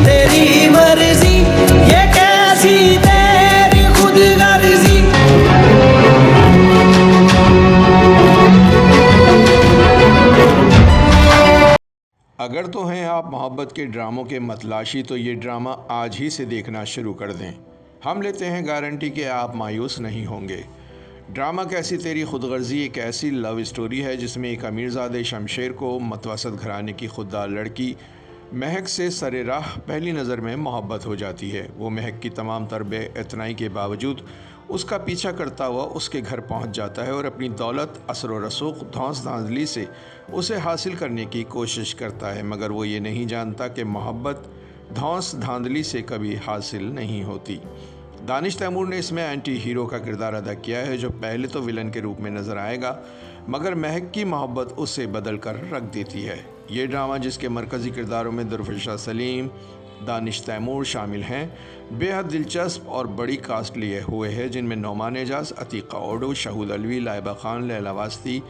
तेरी मर्जी, ये कैसी तेरी खुद गर्जी। अगर तो हैं आप मोहब्बत के ड्रामों के मतलाशी तो ये ड्रामा आज ही से देखना शुरू कर दें। हम लेते हैं गारंटी कि आप मायूस नहीं होंगे। ड्रामा कैसी तेरी खुदगर्जी एक ऐसी लव स्टोरी है जिसमें एक अमीरजादे शमशेर को मतवसत घराने की खुददार लड़की महक से सरे राह पहली नज़र में मोहब्बत हो जाती है। वो महक की तमाम तरबे इतनाई के बावजूद उसका पीछा करता हुआ उसके घर पहुंच जाता है और अपनी दौलत, असर व रसूख, धौंस धांधली से उसे हासिल करने की कोशिश करता है, मगर वो ये नहीं जानता कि मोहब्बत धौंस धांधली से कभी हासिल नहीं होती। दानिश तैमूर ने इसमें एंटी हीरो का किरदार अदा किया है, जो पहले तो विलन के रूप में नज़र आएगा मगर महक की मोहब्बत उसे बदल कर रख देती है। ये ड्रामा जिसके मरकज़ी किरदारों में दुर्फिशा सलीम, दानिश तैमूर शामिल हैं, बेहद दिलचस्प और बड़ी कास्ट लिए हुए है, जिनमें नोमान एजाज, अतीका ओडो, शहूद अलवी, लाइबा खान, लैला वास्ती,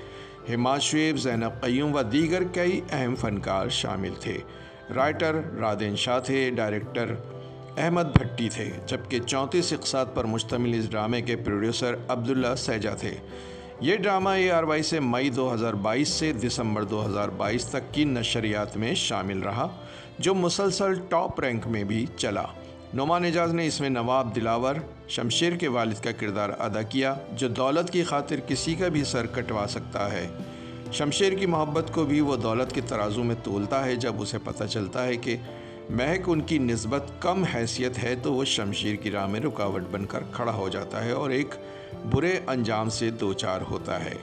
हिमाद शुएब, ज़ैनब क़य्यूम व दीगर कई अहम फ़नकार शामिल थे। राइटर रादेन शाह थे, डायरेक्टर अहमद भट्टी थे, जबकि 34 इक़सात पर मुश्तमिल इस ड्रामे के प्रोड्यूसर अब्दुल्ला सैजा थे। ये ड्रामा ARY से मई 2022 से दिसंबर 2022 तक की नशरियात में शामिल रहा, जो मुसलसल टॉप रैंक में भी चला। नोमान एजाज ने इसमें नवाब दिलावर, शमशेर के वालिद का किरदार अदा किया, जो दौलत की खातिर किसी का भी सर कटवा सकता है। शमशेर की मोहब्बत को भी वो दौलत के तराजू में तोलता है। जब उसे पता चलता है कि महक उनकी निस्बत कम हैसियत है तो वो शमशेर की राह में रुकावट बनकर खड़ा हो जाता है और एक बुरे अंजाम से दो चार होता है।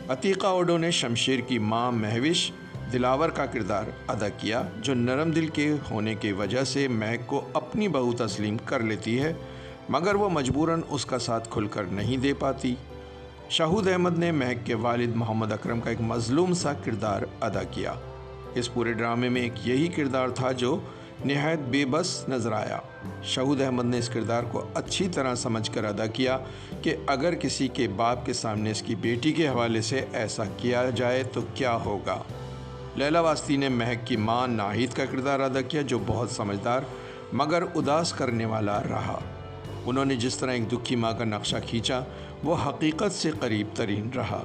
अतीका ओडो ने शमशेर की मां महविश दिलावर का किरदार अदा किया, जो नरम दिल के होने की वजह से महक को अपनी बहू तस्लीम कर लेती है, मगर वो मजबूरन उसका साथ खुलकर नहीं दे पाती। शहूद अहमद ने महक के वालिद मोहम्मद अकरम का एक मजलूम सा किरदार अदा किया। इस पूरे ड्रामे में एक यही किरदार था जो निहायत बेबस नज़र आया। शहूद अहमद ने इस किरदार को अच्छी तरह समझकर अदा किया कि अगर किसी के बाप के सामने इसकी बेटी के हवाले से ऐसा किया जाए तो क्या होगा। लैला वास्ती ने महक की मां नाहिद का किरदार अदा किया, जो बहुत समझदार मगर उदास करने वाला रहा। उन्होंने जिस तरह एक दुखी मां का नक्शा खींचा वो हकीकत से करीब तरीन रहा।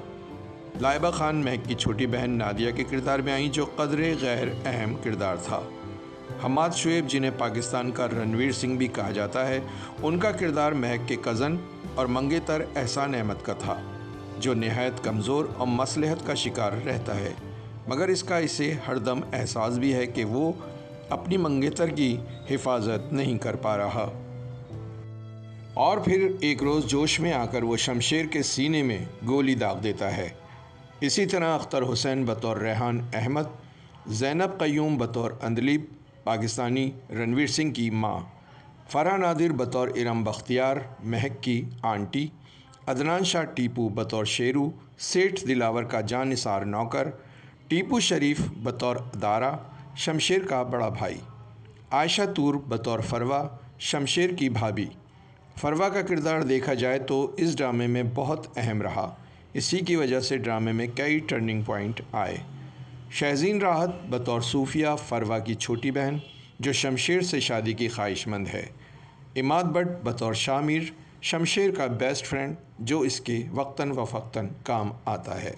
लाइबा खान महक की छोटी बहन नादिया के किरदार में आई, जो कदरे गैर अहम किरदार था। हिमाद शुएब, जिन्हें पाकिस्तान का रणवीर सिंह भी कहा जाता है, उनका किरदार महक के कज़न और मंगेतर एहसान अहमद का था, जो नहायत कमज़ोर और मसलहत का शिकार रहता है, मगर इसका इसे हरदम एहसास भी है कि वो अपनी मंगेतर की हिफाजत नहीं कर पा रहा। और फिर एक रोज़ जोश में आकर वो शमशेर के सीने में गोली दाग देता है। इसी तरह अख्तर हुसैन बतौर रेहान अहमद, ज़ैनब क़य्यूम बतौर अंदलीब पाकिस्तानी रणवीर सिंह की माँ, फरहा नादिर बतौर इरम बख्तियार महक की आंटी, अदनान शाह टीपू बतौर शेरू सेठ दिलावर का जानिसार नौकर, टीपू शरीफ बतौर दारा शमशेर का बड़ा भाई, आयशा तूर बतौर फरवा शमशेर की भाभी। फरवा का किरदार देखा जाए तो इस ड्रामे में बहुत अहम रहा। इसी की वजह से ड्रामे में कई टर्निंग पॉइंट आए। शहज़ीन राहत बतौर सूफिया फरवा की छोटी बहन, जो शमशेर से शादी की ख्वाहिशमंद है। इमाद भट्ट बतौर शामिर शमशेर का बेस्ट फ्रेंड, जो इसके वक्तन व फ़क्तन काम आता है।